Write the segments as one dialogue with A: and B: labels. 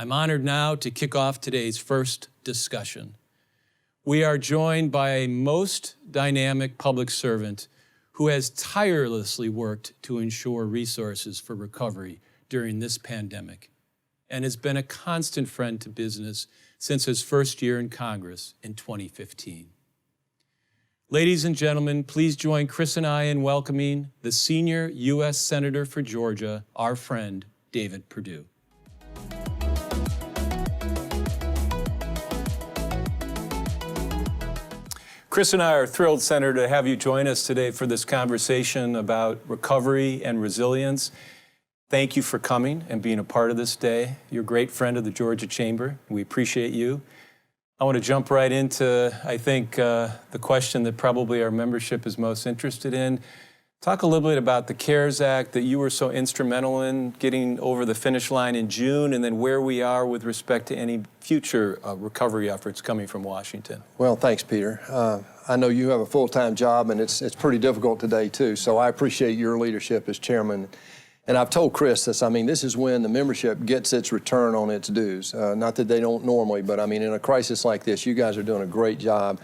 A: I'm honored now to kick off today's first discussion. We are joined by a most dynamic public servant who has tirelessly worked to ensure resources for recovery during this pandemic and has been a constant friend to business since his first year in Congress in 2015. Ladies and gentlemen, please join Chris and I in welcoming the senior U.S. Senator for Georgia, our friend, David Perdue. Chris and I are thrilled, Senator, to have you join us today for this conversation about recovery and resilience. Thank you for coming and being a part of this day. You're a great friend of the Georgia Chamber. We appreciate you. I want to jump right into, I think, the question that probably our membership is most interested in. Talk a little bit about the CARES Act that you were so instrumental in getting over the finish line in June, and then where we are with respect to any future recovery efforts coming from Washington.
B: Well, thanks, Peter. I know you have a full-time job, and it's pretty difficult today, too, so I appreciate your leadership as chairman. And I've told Chris this, this is when the membership gets its return on its dues. Not that they don't normally, but in a crisis like this, you guys are doing a great job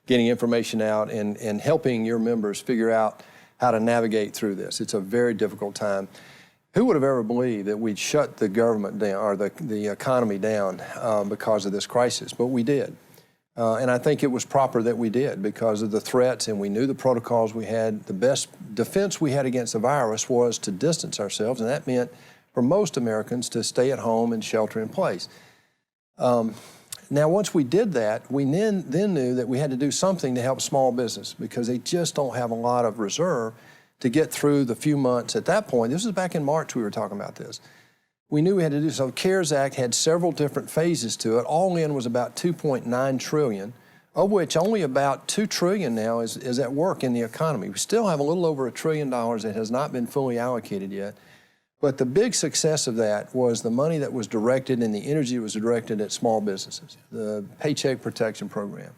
B: getting information out and helping your members figure out how to navigate through this. It's a very difficult time. Who would have ever believed that we'd shut the government down or the economy down because of this crisis? But we did. And I think it was proper that we did because of the threats, and we knew the protocols we had. The best defense we had against the virus was to distance ourselves, and that meant for most Americans to stay at home and shelter in place. Now, once we did that, we then knew that we had to do something to help small business because they just don't have a lot of reserve to get through the few months at that point. This was back in March we were talking about this. We knew we had to do so. The CARES Act had several different phases to it. All in was about $2.9 trillion, of which only about $2 trillion now is at work in the economy. We still have a little over $1 trillion that has not been fully allocated yet. But the big success of that was the money that was directed and the energy that was directed at small businesses, the Paycheck Protection Program.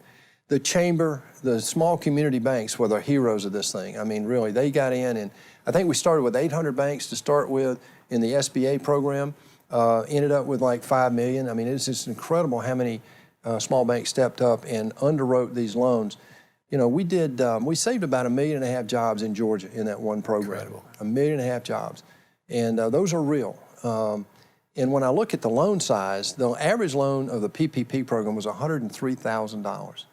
B: The Chamber, the small community banks were the heroes of this thing. Really, they got in, and I think we started with 800 banks to start with in the SBA program, ended up with like 5 million. It's just incredible how many small banks stepped up and underwrote these loans. We saved about 1.5 million jobs in Georgia in that one program. Incredible. 1.5 million jobs. And those are real. And when I look at the loan size, the average loan of the PPP program was $103,000.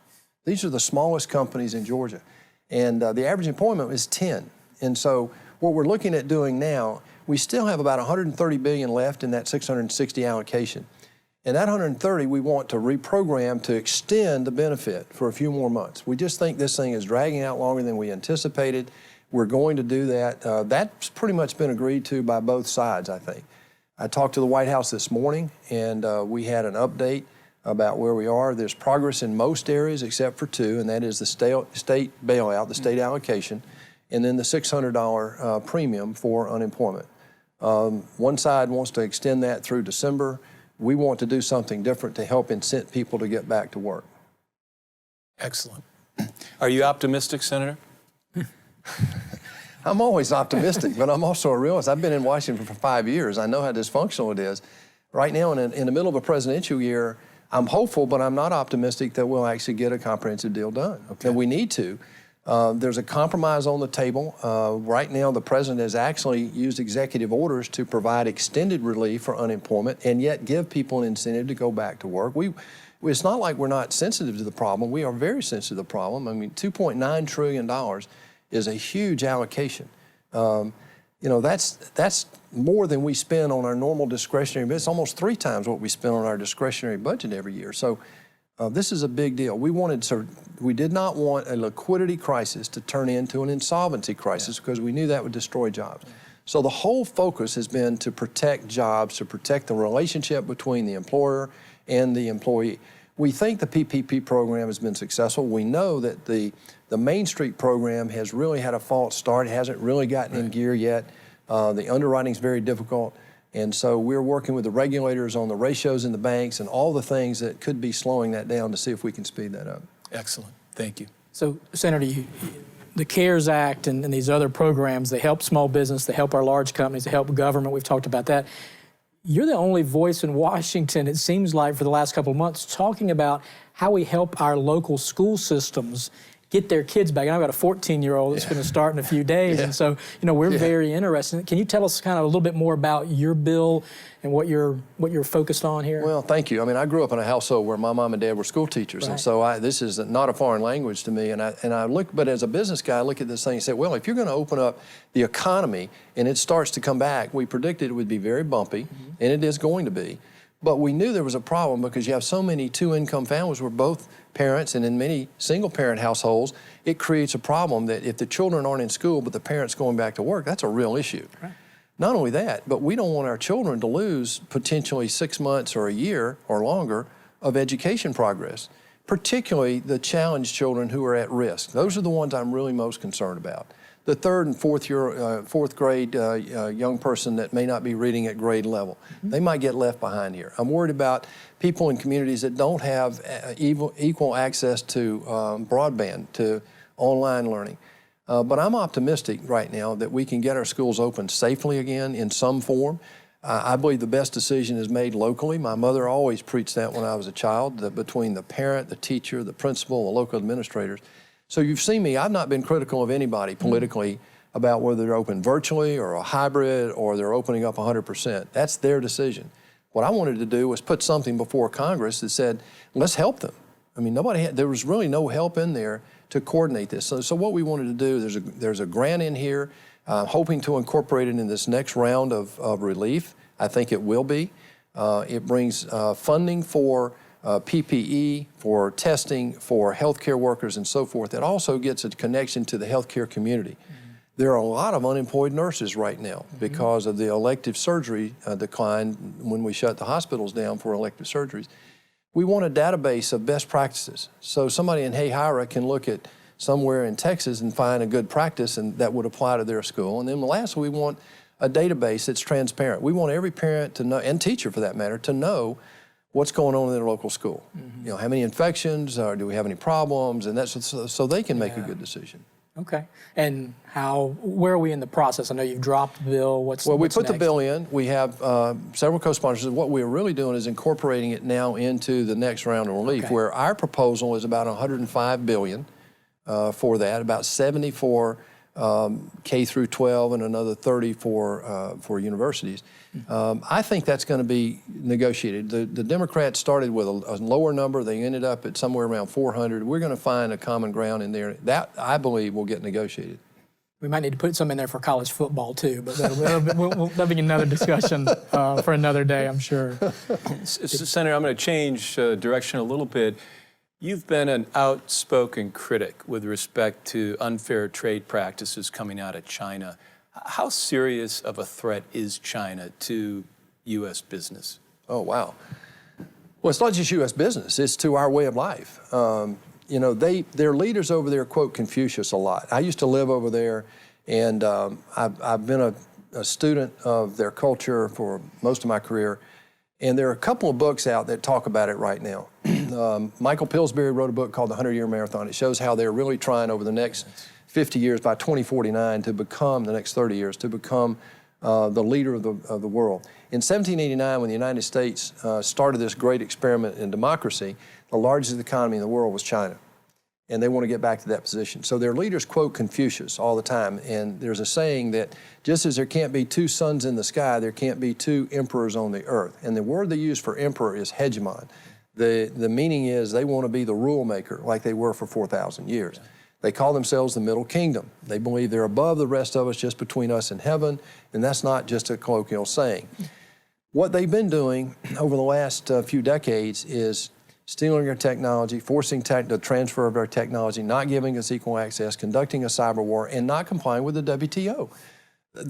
B: These are the smallest companies in Georgia. And the average employment is 10. And so what we're looking at doing now, we still have about $130 billion left in that 660 allocation. And that 130 we want to reprogram to extend the benefit for a few more months. We just think this thing is dragging out longer than we anticipated. We're going to do that. That's pretty much been agreed to by both sides, I think. I talked to the White House this morning, and we had an update about where we are. There's progress in most areas except for two, and that is the state bailout, the state allocation, and then the $600 premium for unemployment. One side wants to extend that through December. We want to do something different to help incent people to get back to work.
A: Excellent. Are you optimistic, Senator?
B: I'm always optimistic, but I'm also a realist. I've been in Washington for 5 years. I know how dysfunctional it is. Right now, in the middle of a presidential year, I'm hopeful, but I'm not optimistic that we'll actually get a comprehensive deal done. Okay. And we need to. There's a compromise on the table. Right now, the president has actually used executive orders to provide extended relief for unemployment and yet give people an incentive to go back to work. It's not like we're not sensitive to the problem. We are very sensitive to the problem. $2.9 trillion is a huge allocation. That's more than we spend on our normal discretionary, but it's almost 3 times what we spend on our discretionary budget every year. So this is a big deal. We did not want a liquidity crisis to turn into an insolvency crisis because we knew that would destroy jobs. So the whole focus has been to protect jobs, to protect the relationship between the employer and the employee. We think the PPP program has been successful. We know that the Main Street program has really had a false start. It hasn't really gotten in gear yet. The underwriting is very difficult. And so we're working with the regulators on the ratios in the banks and all the things that could be slowing that down to see if we can speed that up.
A: Excellent. Thank you.
C: So, Senator, the CARES Act and these other programs, they help small business, they help our large companies, they help government. We've talked about that. you're the only voice in Washington, it seems like, for the last couple of months, talking about how we help our local school systems get their kids back. And I've got a 14-year-old that's going to start in a few days. And so, we're very interested. Can you tell us kind of a little bit more about your bill and what you're focused on here?
B: Well, thank you. I mean, I grew up in a household where my mom and dad were school teachers, and so this is not a foreign language to me. And I look, but as a business guy, I look at this thing and say, well, if you're going to open up the economy and it starts to come back, we predicted it would be very bumpy, and it is going to be. But we knew there was a problem because you have so many two-income families where both parents, and in many single-parent households, it creates a problem that if the children aren't in school but the parents going back to work, that's a real issue. Right. Not only that, but we don't want our children to lose potentially 6 months or a year or longer of education progress, particularly the challenged children who are at risk. Those are the ones I'm really most concerned about. The third and fourth grade young person that may not be reading at grade level. They might get left behind here. I'm worried about people in communities that don't have equal access to broadband, to online learning. But I'm optimistic right now that we can get our schools open safely again in some form. I believe the best decision is made locally. My mother always preached that when I was a child, that between the parent, the teacher, the principal, the local administrators. So you've seen me, I've not been critical of anybody politically about whether they're open virtually or a hybrid or they're opening up 100%. That's their decision. What I wanted to do was put something before Congress that said, let's help them. I mean, there was really no help in there to coordinate this. So what we wanted to do, there's a grant in here, hoping to incorporate it in this next round of relief. I think it will be. It brings funding for PPE, for testing, for healthcare workers and so forth. It also gets a connection to the healthcare community. There are a lot of unemployed nurses right now because of the elective surgery decline when we shut the hospitals down for elective surgeries. We want a database of best practices. So somebody in Hayhira can look at somewhere in Texas and find a good practice and that would apply to their school. And then lastly, we want a database that's transparent. We want every parent to know, and teacher for that matter, to know what's going on in their local school. How many infections, or do we have any problems, and that's so they can make a good decision.
C: Okay. And where are we in the process? I know you've dropped the bill.
B: We put the bill in. We have several co-sponsors. What we're really doing is incorporating it now into the next round of relief, where our proposal is about $105 billion for that, about 70 for K through 12 and another 30 for universities. I think that's going to be negotiated. The Democrats started with a lower number. They ended up at somewhere around 400. We're going to find a common ground in there. That, I believe, will get negotiated.
C: We might need to put some in there for college football, too, but that'll be another discussion for another day, I'm sure.
A: Senator, I'm going to change direction a little bit. You've been an outspoken critic with respect to unfair trade practices coming out of China. How serious of a threat is China to U.S. business?
B: Oh, wow. Well, it's not just U.S. business. It's to our way of life. Their leaders over there quote Confucius a lot. I used to live over there, and I've been a student of their culture for most of my career. And there are a couple of books out that talk about it right now. Michael Pillsbury wrote a book called The 100-Year Marathon. It shows how they're really trying over the next 50 years, by 2049, to become, the next 30 years, to become the leader of the world. In 1789, when the United States started this great experiment in democracy, the largest economy in the world was China. And they want to get back to that position. So their leaders quote Confucius all the time. And there's a saying that just as there can't be two suns in the sky, there can't be two emperors on the earth. And the word they use for emperor is hegemon. The meaning is they want to be the rule maker like they were for 4,000 years. They call themselves the Middle Kingdom. They believe they're above the rest of us, just between us and heaven. And that's not just a colloquial saying. What they've been doing over the last few decades is stealing our technology, forcing the transfer of our technology, not giving us equal access, conducting a cyber war, and not complying with the WTO.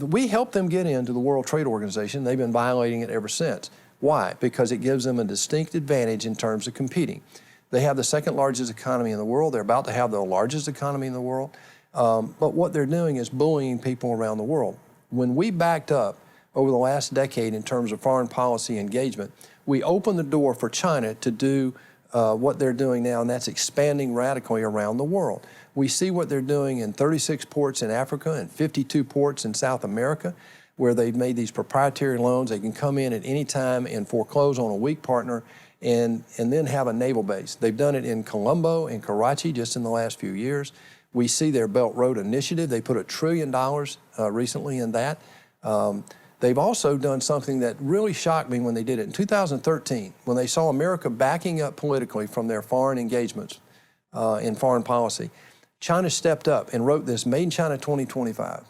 B: We helped them get into the World Trade Organization. They've been violating it ever since. Why? Because it gives them a distinct advantage in terms of competing. They have the second largest economy in the world. They're about to have the largest economy in the world. But what they're doing is bullying people around the world. When we backed up over the last decade in terms of foreign policy engagement, we opened the door for China to do what they're doing now, and that's expanding radically around the world. We see what they're doing in 36 ports in Africa and 52 ports in South America. where they've made these proprietary loans. They can come in at any time and foreclose on a weak partner and then have a naval base. They've done it in Colombo and Karachi just in the last few years. We see their Belt Road Initiative. They put $1 trillion recently in that. They've also done something that really shocked me when they did it. In 2013, when they saw America backing up politically from their foreign engagements in foreign policy, China stepped up and wrote this Made in China 2025.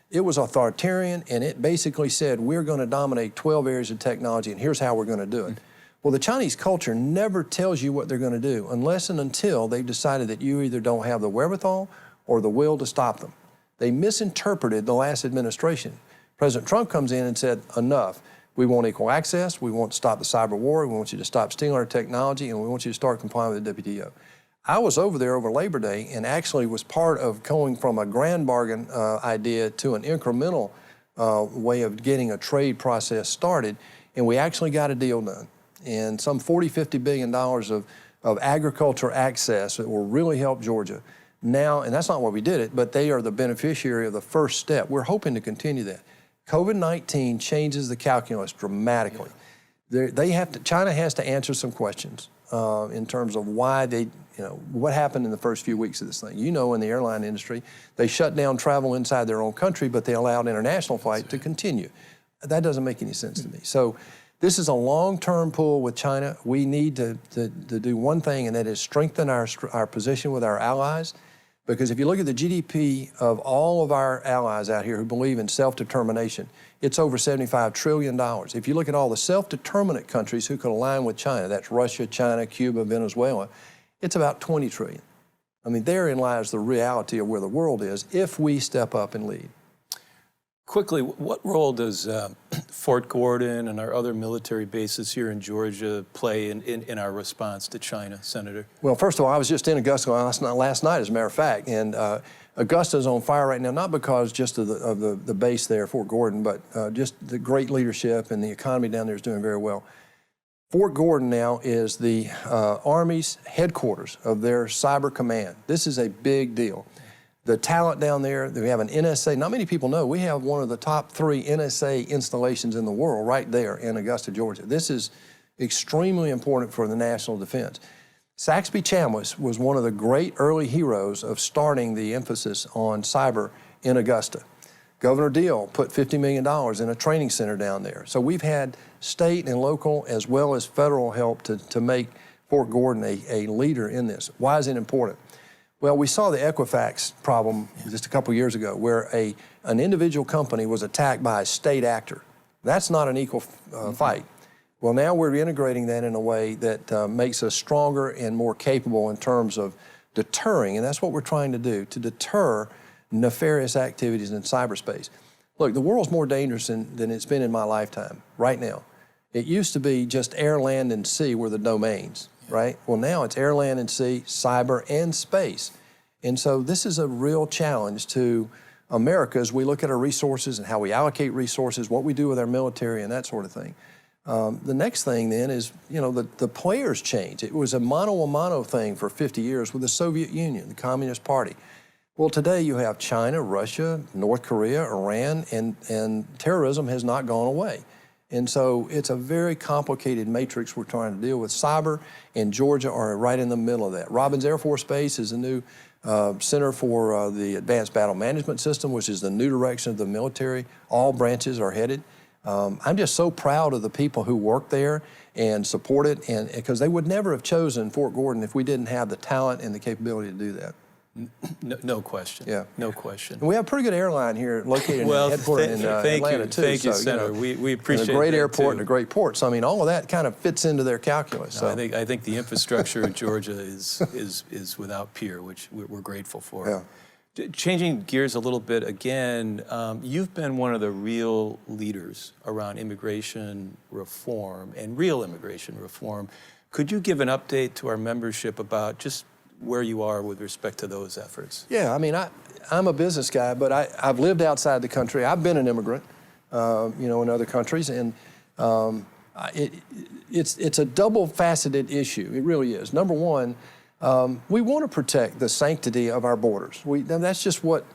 B: It was authoritarian, and it basically said, we're going to dominate 12 areas of technology, and here's how we're going to do it. Well, the Chinese culture never tells you what they're going to do unless and until they've decided that you either don't have the wherewithal or the will to stop them. They misinterpreted the last administration. President Trump comes in and said, enough. We want equal access. We want to stop the cyber war. We want you to stop stealing our technology, and we want you to start complying with the WTO. I was over there over Labor Day and actually was part of going from a grand bargain idea to an incremental way of getting a trade process started, and we actually got a deal done. And some $40–50 billion of agriculture access that will really help Georgia. Now, and that's not why we did it, but they are the beneficiary of the first step. We're hoping to continue that. COVID-19 changes the calculus dramatically. China has to answer some questions in terms of why they, what happened in the first few weeks of this thing. In the airline industry, they shut down travel inside their own country, but they allowed international flight to continue. That doesn't make any sense to me. So this is a long-term pull with China. We need to do one thing, and that is strengthen our position with our allies. Because if you look at the GDP of all of our allies out here who believe in self-determination, it's over $75 trillion. If you look at all the self-determinant countries who can align with China, that's Russia, China, Cuba, Venezuela, it's about 20 trillion. I mean, therein lies the reality of where the world is if we step up and lead.
A: Quickly, what role does Fort Gordon and our other military bases here in Georgia play in our response to China, Senator?
B: Well, first of all, I was just in Augusta last night, as a matter of fact, and Augusta's on fire right now, not because just of the base there, Fort Gordon, but just the great leadership and the economy down there is doing very well. Fort Gordon now is the Army's headquarters of their cyber command. This is a big deal. The talent down there, we have an NSA, not many people know, we have one of the top 3 NSA installations in the world right there in Augusta, Georgia. This is extremely important for the national defense. Saxby Chambliss was one of the great early heroes of starting the emphasis on cyber in Augusta. Governor Deal put $50 million in a training center down there. So we've had state and local as well as federal help to make Fort Gordon a leader in this. Why is it important? Well, we saw the Equifax problem just a couple years ago where an individual company was attacked by a state actor. That's not an equal fight. Well, now we're integrating that in a way that makes us stronger and more capable in terms of deterring, and that's what we're trying to do, to deter nefarious activities in cyberspace. Look, the world's more dangerous than it's been in my lifetime right now. It used to be just air, land, and sea were the domains. Right? Well, now it's air, land, and sea, cyber, and space. And so this is a real challenge to America as we look at our resources and how we allocate resources, what we do with our military, and that sort of thing. The next thing then is, the players change. It was a mano-a-mano thing for 50 years with the Soviet Union, the Communist Party. Well, today you have China, Russia, North Korea, Iran, and terrorism has not gone away. And so it's a very complicated matrix we're trying to deal with. Cyber and Georgia are right in the middle of that. Robbins Air Force Base is a new center for the Advanced Battle Management System, which is the new direction of the military. All branches are headed. I'm just so proud of the people who work there and support it, and because they would never have chosen Fort Gordon if we didn't have the talent and the capability to do that.
A: No question.
B: Yeah.
A: No question.
B: And we have a pretty good airline here located in the headquarters in Atlanta, too.
A: Thank you, Senator. We appreciate
B: it. A great
A: that
B: airport
A: too.
B: and a great port. So, I mean, all of that kind of fits into their calculus. So.
A: I think the infrastructure of Georgia is without peer, which we're grateful for. Yeah. Changing gears a little bit again, you've been one of the real leaders around immigration reform and real immigration reform. Could you give an update to our membership about just where you are with respect to those efforts? Yeah, I mean, I'm a business guy, but I've lived outside the country. I've been an immigrant, in other countries, and it's a double-faceted issue. It really is. Number one, we want to protect the sanctity of our borders. That's just what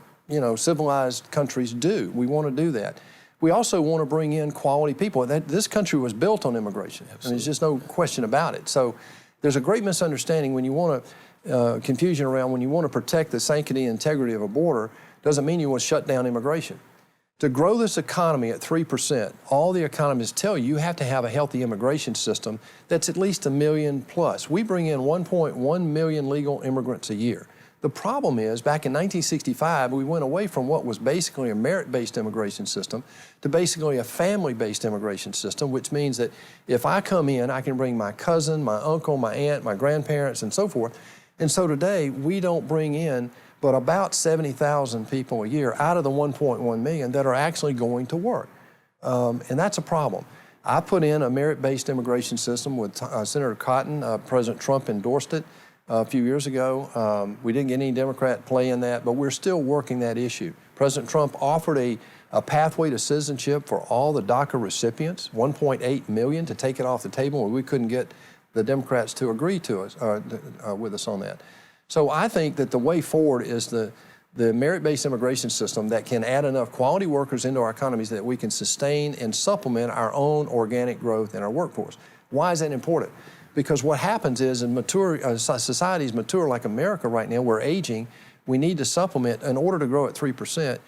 A: civilized countries do. We want to do that.
B: we also want to bring in quality people. This country was built on immigration. I mean, there's just no question about it. So there's a great misunderstanding when you want to, confusion around when you want to protect the sanctity and integrity of a border, doesn't mean you want to shut down immigration. To grow this economy at 3%, all the economists tell you have to have a healthy immigration system that's at least 1 million plus. We bring in 1.1 million legal immigrants a year. The problem is, back in 1965, we went away from what was basically a merit-based immigration system to basically a family-based immigration system, which means that if I come in, I can bring my cousin, my uncle, my aunt, my grandparents, and so forth. And so today, we don't bring in but about 70,000 people a year out of the 1.1 million that are actually going to work. And that's a problem. I put in a merit-based immigration system with Senator Cotton. President Trump endorsed it a few years ago. We didn't get any Democrat play in that, but we're still working that issue. President Trump offered a pathway to citizenship for all the DACA recipients, 1.8 million, to take it off the table, and we couldn't get the Democrats to agree to us, with us on that. So I think that the way forward is the merit-based immigration system that can add enough quality workers into our economies that we can sustain and supplement our own organic growth in our workforce. Why is that important? Because what happens is in mature societies mature like America right now, we're aging, we need to supplement in order to grow at 3%.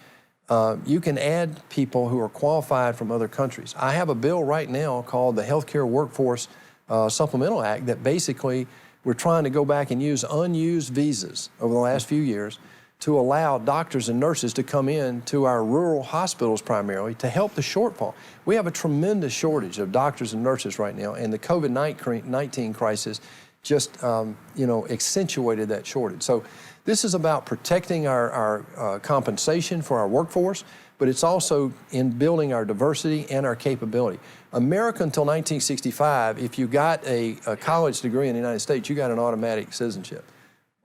B: You can add people who are qualified from other countries. I have a bill right now called the Healthcare Workforce Supplemental Act that basically we're trying to go back and use unused visas over the last few years to allow doctors and nurses to come in to our rural hospitals primarily to help the shortfall. We have a tremendous shortage of doctors and nurses right now, and the COVID-19 crisis just accentuated that shortage. So this is about protecting our compensation for our workforce, but it's also in building our diversity and our capability. America until 1965, if you got a college degree in the United States, you got an automatic citizenship.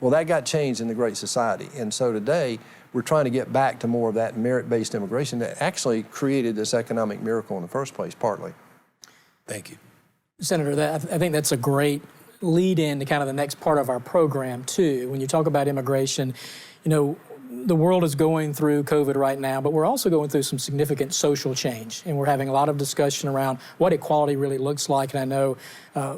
B: Well, that got changed in the Great Society. And so today, we're trying to get back to more of that merit-based immigration that actually created this economic miracle in the first place, partly.
A: Thank you.
C: Senator, I think that's a great lead in to kind of the next part of our program, too. When you talk about immigration, the world is going through COVID right now, but we're also going through some significant social change. And we're having a lot of discussion around what equality really looks like. And I know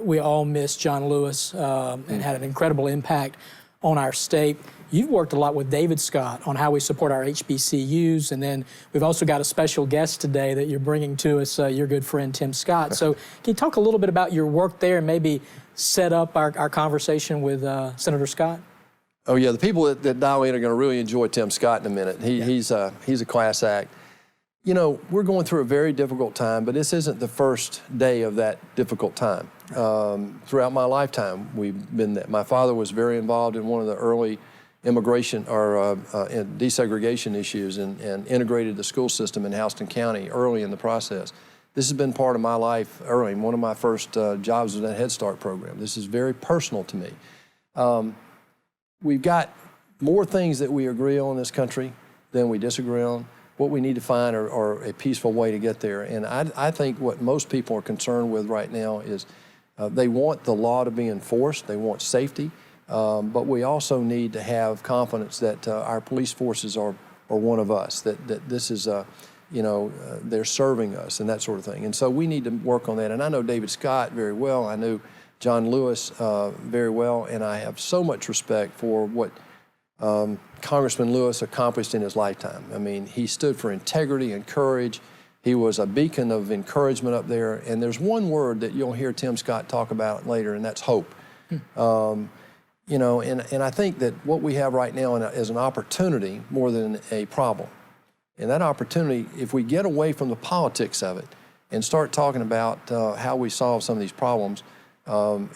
C: we all miss John Lewis and had an incredible impact on our state. You've worked a lot with David Scott on how we support our HBCUs. And then we've also got a special guest today that you're bringing to us, your good friend, Tim Scott. So can you talk a little bit about your work there and maybe set up our conversation with Senator Scott?
B: Oh yeah, the people that dial in are going to really enjoy Tim Scott in a minute. He's a class act. We're going through a very difficult time, but this isn't the first day of that difficult time. Throughout my lifetime, we've been there. My father was very involved in one of the early immigration or desegregation issues and integrated the school system in Houston County early in the process. This has been part of my life early. One of my first jobs was that Head Start program. This is very personal to me. We've got more things that we agree on in this country than we disagree on. What we need to find are a peaceful way to get there. And I think what most people are concerned with right now is they want the law to be enforced, they want safety, but we also need to have confidence that our police forces are one of us, that this is, they're serving us and that sort of thing. And so we need to work on that. And I know David Scott very well. I knew John Lewis very well, and I have so much respect for what Congressman Lewis accomplished in his lifetime. I mean, he stood for integrity and courage. He was a beacon of encouragement up there, and there's one word that you'll hear Tim Scott talk about later, and that's hope. And I think that what we have right now is an opportunity more than a problem. And that opportunity, if we get away from the politics of it and start talking about how we solve some of these problems,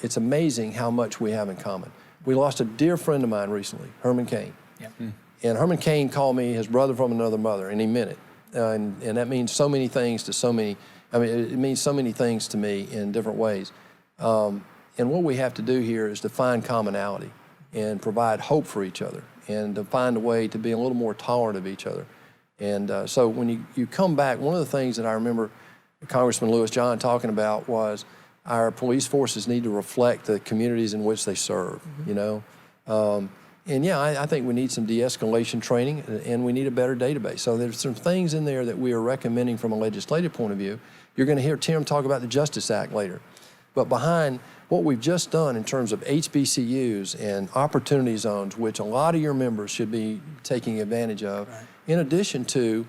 B: it's amazing how much we have in common. We lost a dear friend of mine recently, Herman Cain.
C: Yeah.
B: And Herman Cain called me his brother from another mother, and he meant it. And that means so many things to so many, it means so many things to me in different ways. And what we have to do here is to find commonality and provide hope for each other and to find a way to be a little more tolerant of each other. And so when you come back, one of the things that I remember Congressman Lewis John talking about was our police forces need to reflect the communities in which they serve, And yeah, I think we need some de-escalation training, and we need a better database. So there's some things in there that we are recommending from a legislative point of view. You're going to hear Tim talk about the Justice Act later. But behind what we've just done in terms of HBCUs and opportunity zones, which a lot of your members should be taking advantage of, right, in addition to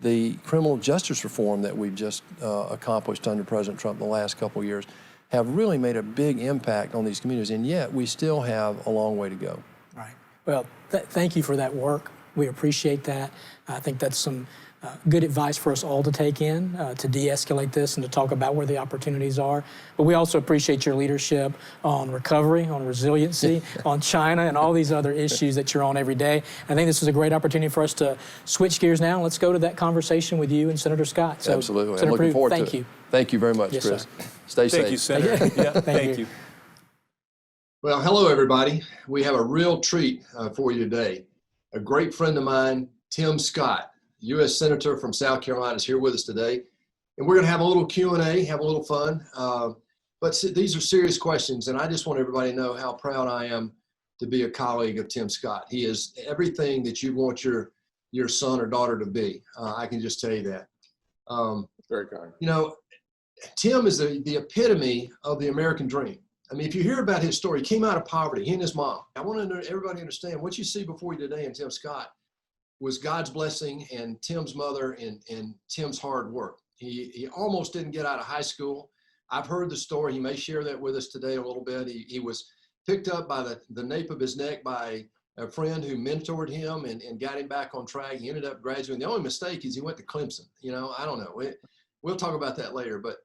B: the criminal justice reform that we've just accomplished under President Trump the last couple of years, have really made a big impact on these communities, and yet we still have a long way to go.
C: Right. Well, thank you for that work. We appreciate that. I think that's some good advice for us all to take in, to de-escalate this and to talk about where the opportunities are. But we also appreciate your leadership on recovery, on resiliency, on China, and all these other issues that you're on every day. I think this is a great opportunity for us to switch gears now. Let's go to that conversation with you and Senator Scott. So,
B: absolutely.
C: Senator
B: I'm looking forward to it.
C: Thank you.
B: Thank you very much,
C: yes,
B: Chris.
C: Sir.
B: Stay safe.
A: Thank you, Senator. Yeah, thank you.
B: Well, hello, everybody. We have a real treat for you today. A great friend of mine, Tim Scott, U.S. Senator from South Carolina, is here with us today. And we're going to have a little Q&A, have a little fun. But these are serious questions, and I just want everybody to know how proud I am to be a colleague of Tim Scott. He is everything that you want your son or daughter to be. I can just tell you that.
D: Very kind.
B: You know, Tim is the epitome of the American dream. I mean, if you hear about his story, he came out of poverty, he and his mom. I want everybody to understand what you see before you today in Tim Scott was God's blessing and Tim's mother and Tim's hard work. He almost didn't get out of high school. I've heard the story. He may share that with us today a little bit. He was picked up by the nape of his neck by a friend who mentored him and got him back on track. He ended up graduating. The only mistake is he went to Clemson. You know, I don't know. We'll talk about that later. But,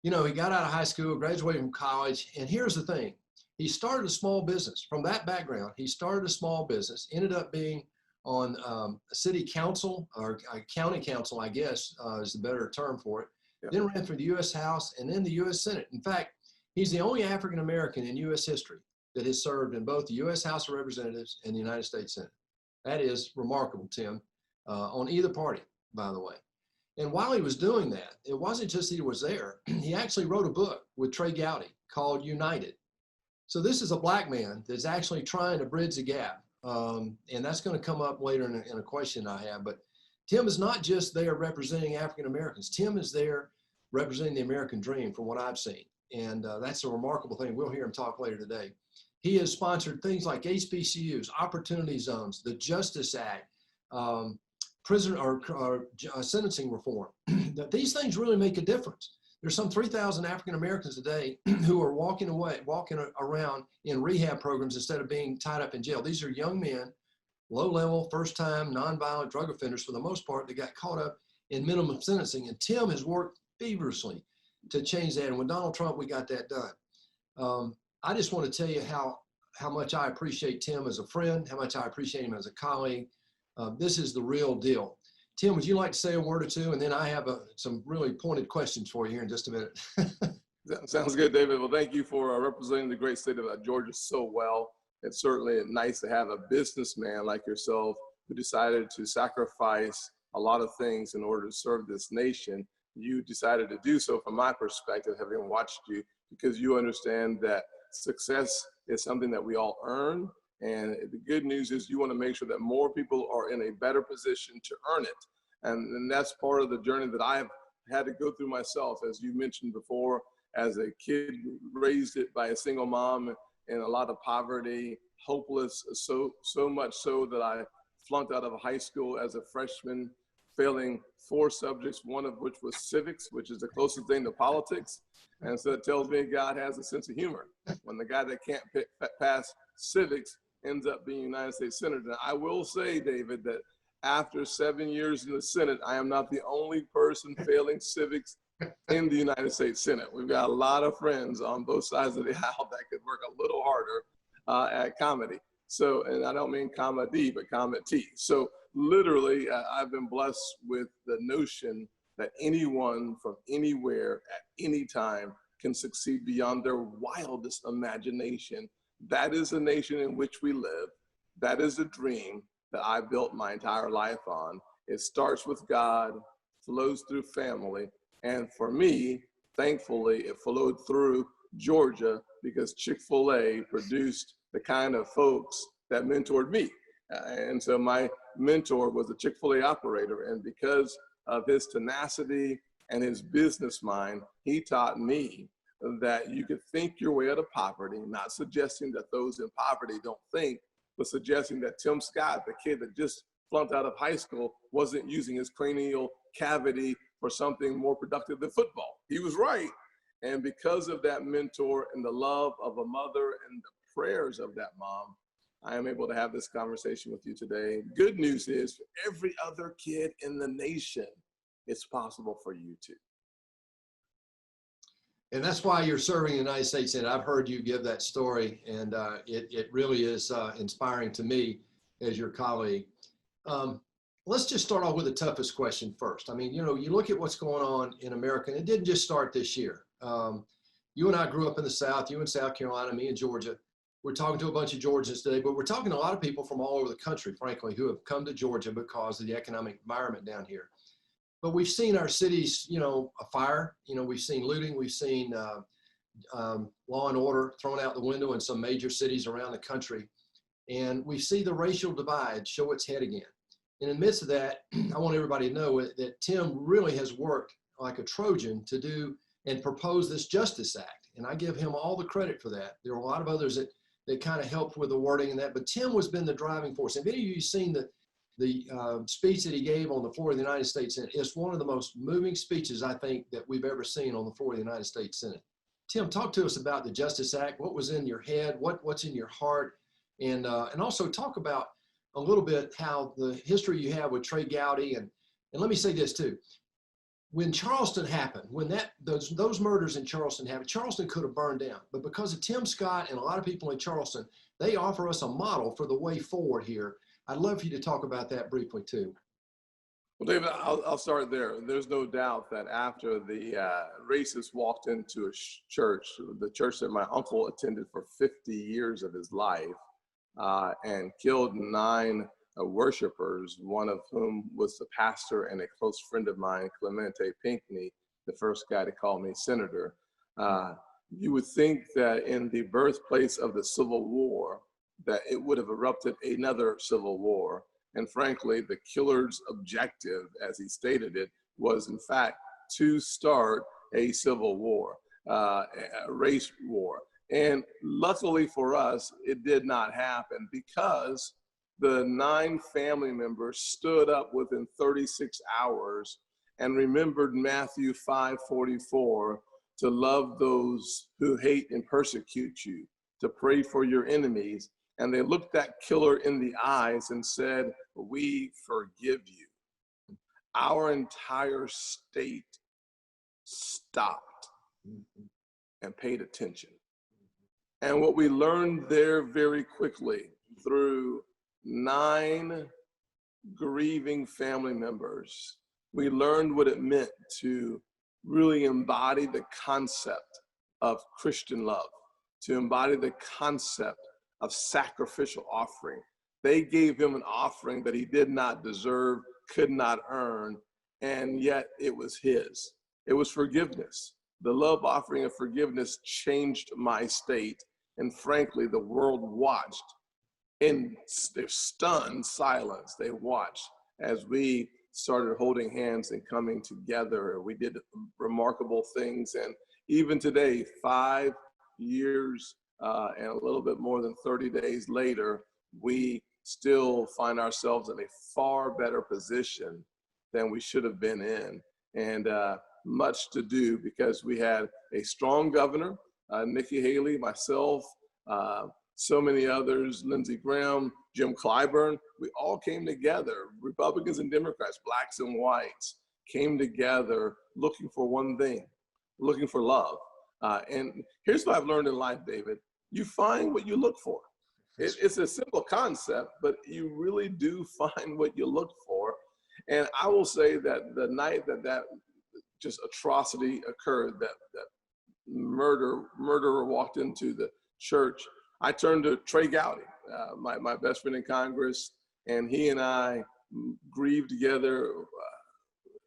B: you know, he got out of high school, graduated from college. And here's the thing. He started a small business. From that background, he started a small business, ended up being on a city council or a county council, I guess, is the better term for it. Yeah. Then ran for the U.S. House and then the U.S. Senate. In fact, he's the only African-American in U.S. history that has served in both the U.S. House of Representatives and the United States Senate. That is remarkable, Tim, on either party, by the way. And while he was doing that, it wasn't just that he was there. He actually wrote a book with Trey Gowdy called United. So this is a black man that's actually trying to bridge the gap. And that's going to come up later in a question I have. But Tim is not just there representing African Americans. Tim is there representing the American dream from what I've seen. And that's a remarkable thing. We'll hear him talk later today. He has sponsored things like HBCUs, opportunity zones, the Justice Act, prison or sentencing reform. These things really make a difference. There's some 3,000 African Americans today who are walking around in rehab programs instead of being tied up in jail. These are young men, low-level, first-time, nonviolent drug offenders for the most part that got caught up in minimum sentencing. And Tim has worked feverishly to change that. And with Donald Trump, we got that done. I just want to tell you how much I appreciate Tim as a friend, how much I appreciate him as a colleague. This is the real deal. Tim, would you like to say a word or two? And then I have some really pointed questions for you here in just a minute.
D: Sounds good, David. Well, thank you for representing the great state of Georgia so well. It's certainly nice to have a businessman like yourself who decided to sacrifice a lot of things in order to serve this nation. You decided to do so from my perspective, having watched you, because you understand that success is something that we all earn. And the good news is you want to make sure that more people are in a better position to earn it. And that's part of the journey that I've had to go through myself, as you mentioned before, as a kid raised it by a single mom in a lot of poverty, hopeless, so much so that I flunked out of high school as a freshman, failing 4 subjects, one of which was civics, which is the closest thing to politics. And so it tells me God has a sense of humor. When the guy that can't pass civics ends up being United States Senator. Now, I will say, David, that after 7 years in the Senate, I am not the only person failing civics in the United States Senate. We've got a lot of friends on both sides of the aisle that could work a little harder at comedy. So, and I don't mean comedy, but comedy. So literally, I've been blessed with the notion that anyone from anywhere at any time can succeed beyond their wildest imagination. That is the nation in which we live. That is a dream that I built my entire life on. It starts with God, flows through family, and for me, thankfully, it flowed through Georgia because Chick-fil-A produced the kind of folks that mentored me. And so my mentor was a Chick-fil-A operator. And because of his tenacity and his business mind, he taught me that you could think your way out of poverty, not suggesting that those in poverty don't think, but suggesting that Tim Scott, the kid that just flunked out of high school, wasn't using his cranial cavity for something more productive than football. He was right. And because of that mentor and the love of a mother and the prayers of that mom, I am able to have this conversation with you today. Good news is, for every other kid in the nation, it's possible for you too.
B: And that's why you're serving the United States. And I've heard you give that story, and it really is inspiring to me as your colleague. Let's just start off with the toughest question first. I mean, you know, you look at what's going on in America, and it didn't just start this year. You and I grew up in the South, you in South Carolina, me in Georgia. We're talking to a bunch of Georgians today, but we're talking to a lot of people from all over the country, frankly, who have come to Georgia because of the economic environment down here. But we've seen our cities, you know, afire. You know, we've seen looting, we've seen law and order thrown out the window in some major cities around the country. And we see the racial divide show its head again. And in the midst of that, I want everybody to know that Tim really has worked like a Trojan to do and propose this Justice Act. And I give him all the credit for that. There are a lot of others that kind of helped with the wording and that, but Tim has been the driving force. And if any of you have seen the speech that he gave on the floor of the United States Senate, it's one of the most moving speeches I think that we've ever seen on the floor of the United States Senate. Tim, talk to us about the Justice Act. What was in your head? What's in your heart? And also talk about a little bit how the history you have with Trey Gowdy. And let me say this too. When Charleston happened, when those murders in Charleston happened, Charleston could have burned down. But because of Tim Scott and a lot of people in Charleston, they offer us a model for the way forward here. I'd love for you to talk about that briefly too.
D: Well, David, I'll start there. There's no doubt that after the racists walked into a church, the church that my uncle attended for 50 years of his life, and killed 9 worshipers, one of whom was the pastor and a close friend of mine, Clemente Pinckney, the first guy to call me senator. You would think that in the birthplace of the Civil War, that it would have erupted another civil war. And frankly, the killer's objective, as he stated it, was in fact to start a civil war, a race war. And luckily for us, it did not happen because the 9 family members stood up within 36 hours and remembered Matthew 5:44, to love those who hate and persecute you, to pray for your enemies. And they looked that killer in the eyes and said, "We forgive you." Our entire state stopped and paid attention. And what we learned there very quickly through 9 grieving family members, we learned what it meant to really embody the concept of Christian love, to embody the concept of sacrificial offering. They gave him an offering that he did not deserve, could not earn, and yet it was his. It was forgiveness. The love offering of forgiveness changed my state, and frankly, the world watched in their stunned silence. They watched as we started holding hands and coming together. We did remarkable things, and even today, 5 years and a little bit more than 30 days later, we still find ourselves in a far better position than we should have been in. And much to do because we had a strong governor, Nikki Haley, myself, so many others, Lindsey Graham, Jim Clyburn. We all came together, Republicans and Democrats, blacks and whites, came together looking for one thing, looking for love. And here's what I've learned in life, David. You find what you look for. It's a simple concept, but you really do find what you look for. And I will say that the night that just atrocity occurred, that murderer walked into the church, I turned to Trey Gowdy, my best friend in Congress, and he and I grieved together.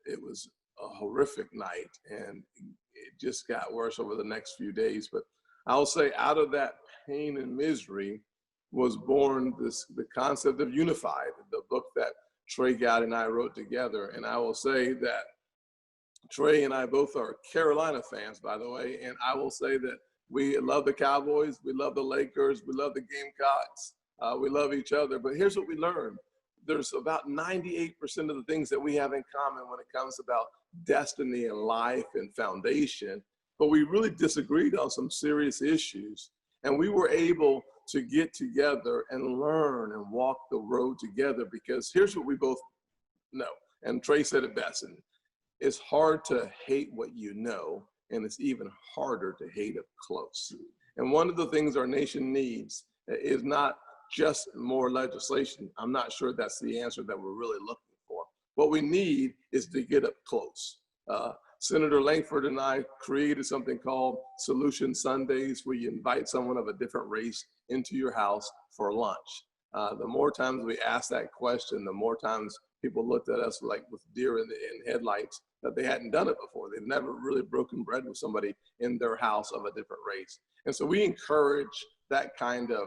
D: It was a horrific night, and it just got worse over the next few days. But I'll say out of that pain and misery, was born the concept of Unified, the book that Trey Gowdy and I wrote together. And I will say that Trey and I both are Carolina fans, by the way, and I will say that we love the Cowboys, we love the Lakers, we love the Gamecocks, we love each other. But here's what we learned. There's about 98% of the things that we have in common when it comes about destiny and life and foundation, but we really disagreed on some serious issues. And we were able to get together and learn and walk the road together, because here's what we both know. And Trey said it best. And it's hard to hate what you know, and it's even harder to hate up close. And one of the things our nation needs is not just more legislation. I'm not sure that's the answer that we're really looking for. What we need is to get up close. Senator Langford and I created something called Solution Sundays, where you invite someone of a different race into your house for lunch. The more times we asked that question, the more times people looked at us like with deer in headlights, that they hadn't done it before. They'd never really broken bread with somebody in their house of a different race. And so we encourage that kind of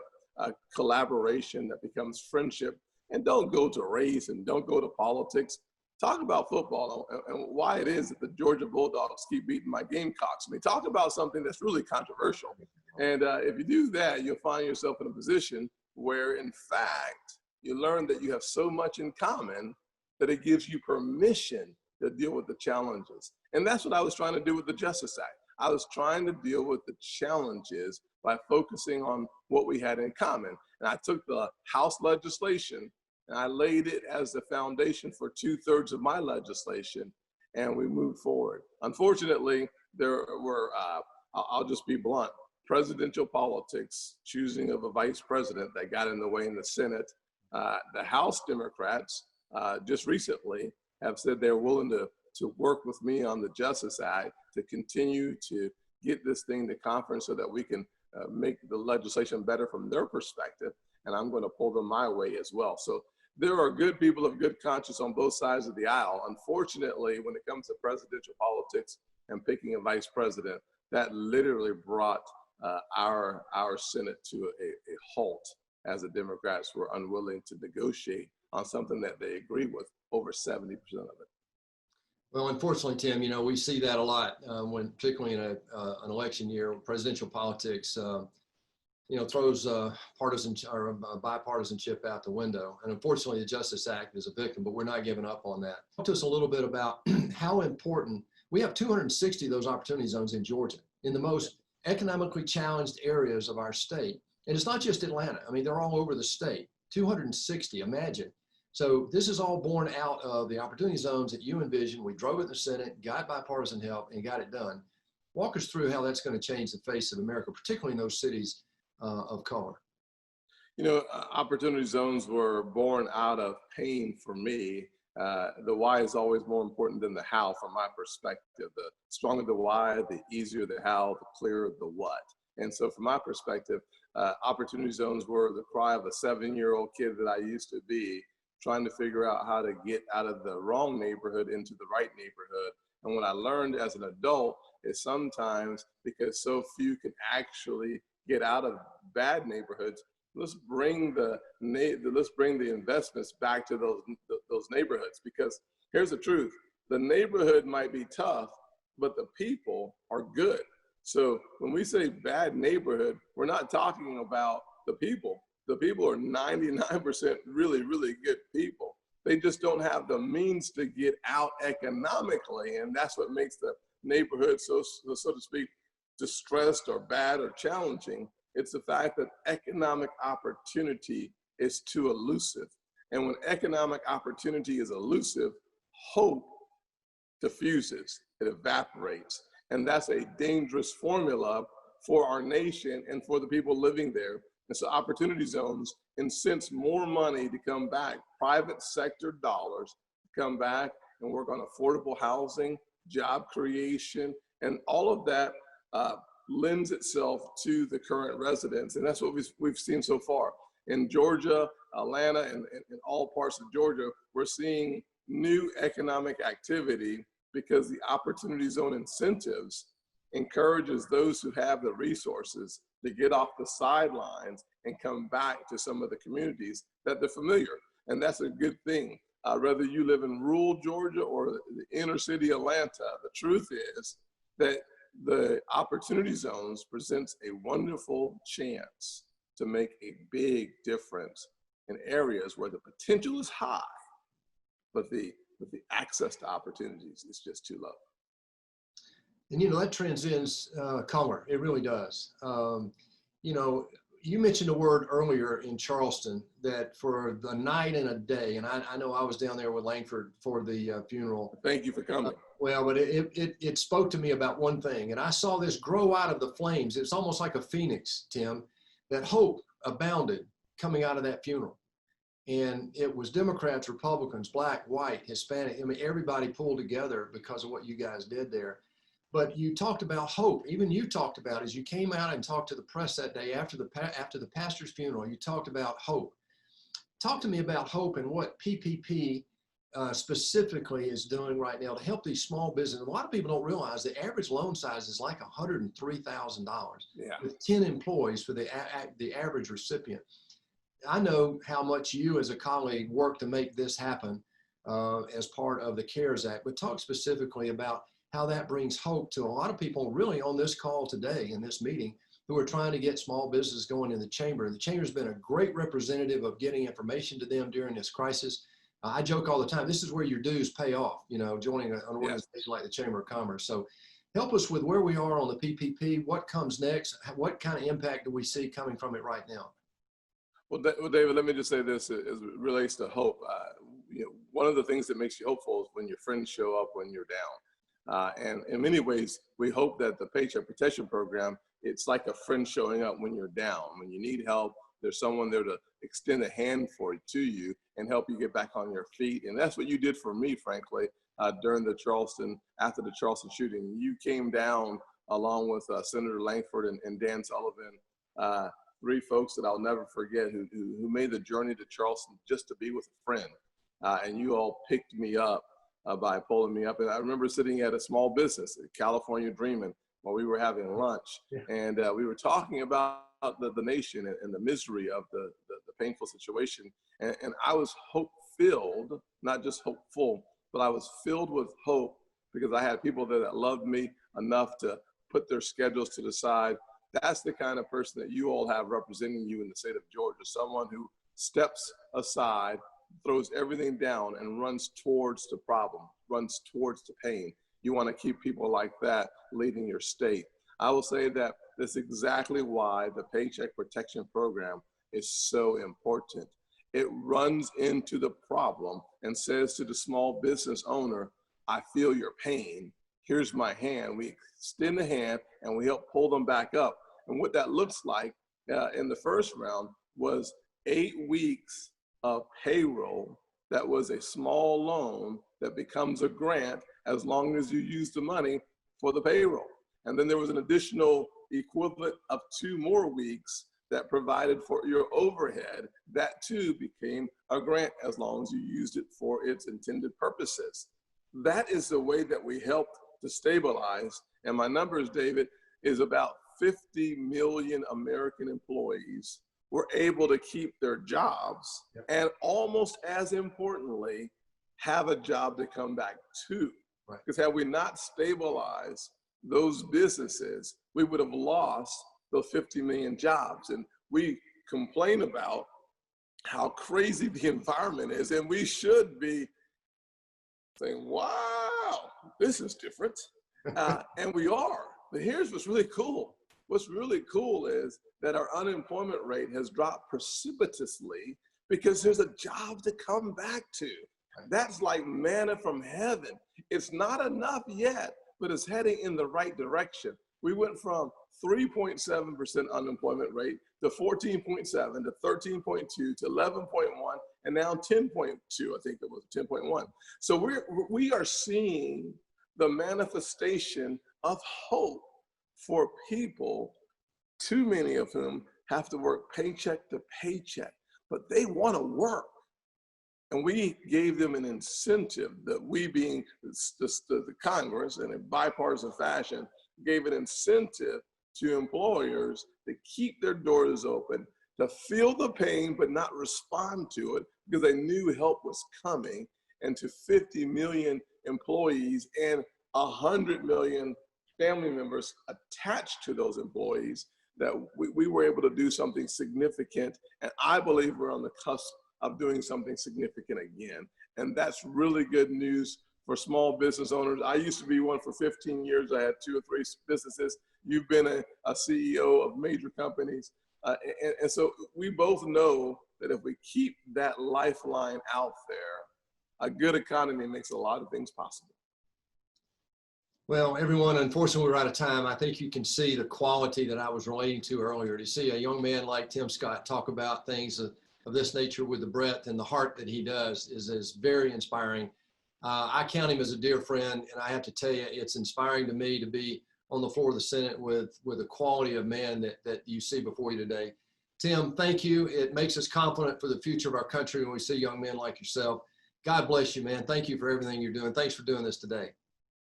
D: collaboration that becomes friendship. And don't go to race and don't go to politics. Talk about football and why it is that the Georgia Bulldogs keep beating my Gamecocks. I mean, talk about something that's really controversial. And if you do that, you'll find yourself in a position where, in fact, you learn that you have so much in common that it gives you permission to deal with the challenges. And that's what I was trying to do with the Justice Act. I was trying to deal with the challenges by focusing on what we had in common. And I took the House legislation and I laid it as the foundation for 2/3 of my legislation, and we moved forward. Unfortunately, there were, I'll just be blunt, presidential politics, choosing of a vice president, that got in the way in the Senate. The House Democrats just recently have said they're willing to work with me on the Justice Act to continue to get this thing to conference so that we can make the legislation better from their perspective. And I'm going to pull them my way as well. So there are good people of good conscience on both sides of the aisle. Unfortunately, when it comes to presidential politics and picking a vice president, that literally brought our Senate to a halt, as the Democrats were unwilling to negotiate on something that they agree with over 70% of it.
B: Well, unfortunately, Tim, we see that a lot when, particularly in an election year, presidential politics, throws bipartisanship out the window. And unfortunately, the Justice Act is a victim, but we're not giving up on that. Talk to us a little bit about how important, we have 260 of those opportunity zones in Georgia, in the most economically challenged areas of our state. And it's not just Atlanta. I mean, they're all over the state, 260, imagine. So this is all born out of the opportunity zones that you envisioned. We drove it in the Senate, got bipartisan help, and got it done. Walk us through how that's going to change the face of America, particularly in those cities of color.
D: Opportunity zones were born out of pain for me. The why is always more important than the how from my perspective. The stronger the why, the easier the how, the clearer the what. And so from my perspective, opportunity zones were the cry of a 7-year-old kid that I used to be, trying to figure out how to get out of the wrong neighborhood into the right neighborhood. And what I learned as an adult is sometimes, because so few can actually get out of bad neighborhoods, let's bring the investments back to those neighborhoods. Because here's the truth: the neighborhood might be tough, but the people are good. So when we say bad neighborhood, we're not talking about the people. The people are 99% really, really good people. They just don't have the means to get out economically, and that's what makes the neighborhood so to speak, distressed or bad or challenging. It's the fact that economic opportunity is too elusive. And when economic opportunity is elusive, hope diffuses, it evaporates. And that's a dangerous formula for our nation and for the people living there. And so opportunity zones incent more money to come back, private sector dollars to come back and work on affordable housing, job creation, and all of that lends itself to the current residents. And that's what we've seen so far. In Georgia, Atlanta, and all parts of Georgia, we're seeing new economic activity because the opportunity zone incentives encourages those who have the resources to get off the sidelines and come back to some of the communities that they're familiar. And that's a good thing. Whether you live in rural Georgia or the inner city Atlanta, the truth is that the opportunity zones presents a wonderful chance to make a big difference in areas where the potential is high, but the access to opportunities is just too low.
E: And, that transcends color. It really does. You mentioned a word earlier in Charleston that for the night and a day, and I know I was down there with Langford for the funeral.
D: Thank you for coming.
E: But it spoke to me about one thing, and I saw this grow out of the flames. It's almost like a phoenix, Tim, that hope abounded coming out of that funeral. And it was Democrats, Republicans, Black, white, Hispanic. I mean, everybody pulled together because of what you guys did there. But you talked about hope. Even you talked about, as you came out and talked to the press that day after the pastor's funeral, you talked about hope. Talk to me about hope and what PPP specifically is doing right now to help these small businesses. A lot of people don't realize the average loan size is like $103,000 with 10 employees for the average recipient. I know how much you as a colleague work to make this happen as part of the CARES Act, but talk specifically about how that brings hope to a lot of people really on this call today in this meeting who are trying to get small business going in the chamber. The chamber's been a great representative of getting information to them during this crisis. I joke all the time, this is where your dues pay off, joining an organization like the Chamber of Commerce. So help us with where we are on the PPP, what comes next, what kind of impact do we see coming from it right now?
D: Well, David, let me just say this as it relates to hope. One of the things that makes you hopeful is when your friends show up when you're down. And in many ways, we hope that the Paycheck Protection Program, it's like a friend showing up when you're down. When you need help, there's someone there to extend a hand to you and help you get back on your feet. And that's what you did for me, frankly, after the Charleston shooting. You came down along with Senator Langford and Dan Sullivan, three folks that I'll never forget who made the journey to Charleston just to be with a friend. And you all picked me up by pulling me up. And I remember sitting at a small business, California Dreaming, while we were having lunch. And we were talking about the nation and the misery of the painful situation. And I was hope-filled, not just hopeful, but I was filled with hope because I had people there that loved me enough to put their schedules to the side. That's the kind of person that you all have representing you in the state of Georgia, someone who steps aside, throws everything down, and runs towards the problem, runs towards the pain. You want to keep people like that leading your state. I will say that that's exactly why the Paycheck Protection Program is so important. It runs into the problem and says to the small business owner, I feel your pain. Here's my hand. We extend the hand and we help pull them back up. And what that looks like in the first round was 8 weeks of payroll that was a small loan that becomes a grant as long as you use the money for the payroll. And then there was an additional equivalent of 2 more weeks that provided for your overhead. That too became a grant as long as you used it for its intended purposes. That is the way that we helped to stabilize. And my numbers, David, is about 50 million American employees were able to keep their jobs, and almost as importantly, have a job to come back to. Because had we not stabilized those businesses, we would have lost those 50 million jobs. And we complain about how crazy the environment is, and we should be saying, wow, this is different. And we are. But here's what's really cool. What's really cool is that our unemployment rate has dropped precipitously because there's a job to come back to. That's like manna from heaven. It's not enough yet, but it's heading in the right direction. We went from 3.7% unemployment rate to 14.7 to 13.2 to 11.1 and now 10.2. I think it was 10.1. So we are seeing the manifestation of hope for people, too many of whom have to work paycheck to paycheck, but they want to work. And we gave them an incentive that we being the Congress in a bipartisan fashion gave an incentive to employers to keep their doors open, to feel the pain but not respond to it because they knew help was coming, and to 50 million employees and 100 million family members attached to those employees, that we were able to do something significant. And I believe we're on the cusp of doing something significant again. And that's really good news for small business owners. I used to be one for 15 years. I had 2 or 3 businesses. You've been a CEO of major companies. And so we both know that if we keep that lifeline out there, a good economy makes a lot of things possible.
E: Well, everyone, unfortunately, we're out of time. I think you can see the quality that I was relating to earlier. To see a young man like Tim Scott talk about things of this nature with the breadth and the heart that he does is very inspiring. I count him as a dear friend, and I have to tell you, it's inspiring to me to be on the floor of the Senate with the quality of man that you see before you today. Tim, thank you. It makes us confident for the future of our country when we see young men like yourself. God bless you, man. Thank you for everything you're doing. Thanks for doing this today.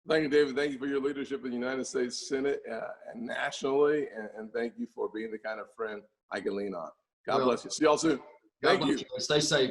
D: Thank you, David. Thank you for your leadership in the United States Senate and nationally. And thank you for being the kind of friend I can lean on. God bless you. See y'all soon. Thank you.
E: Stay safe.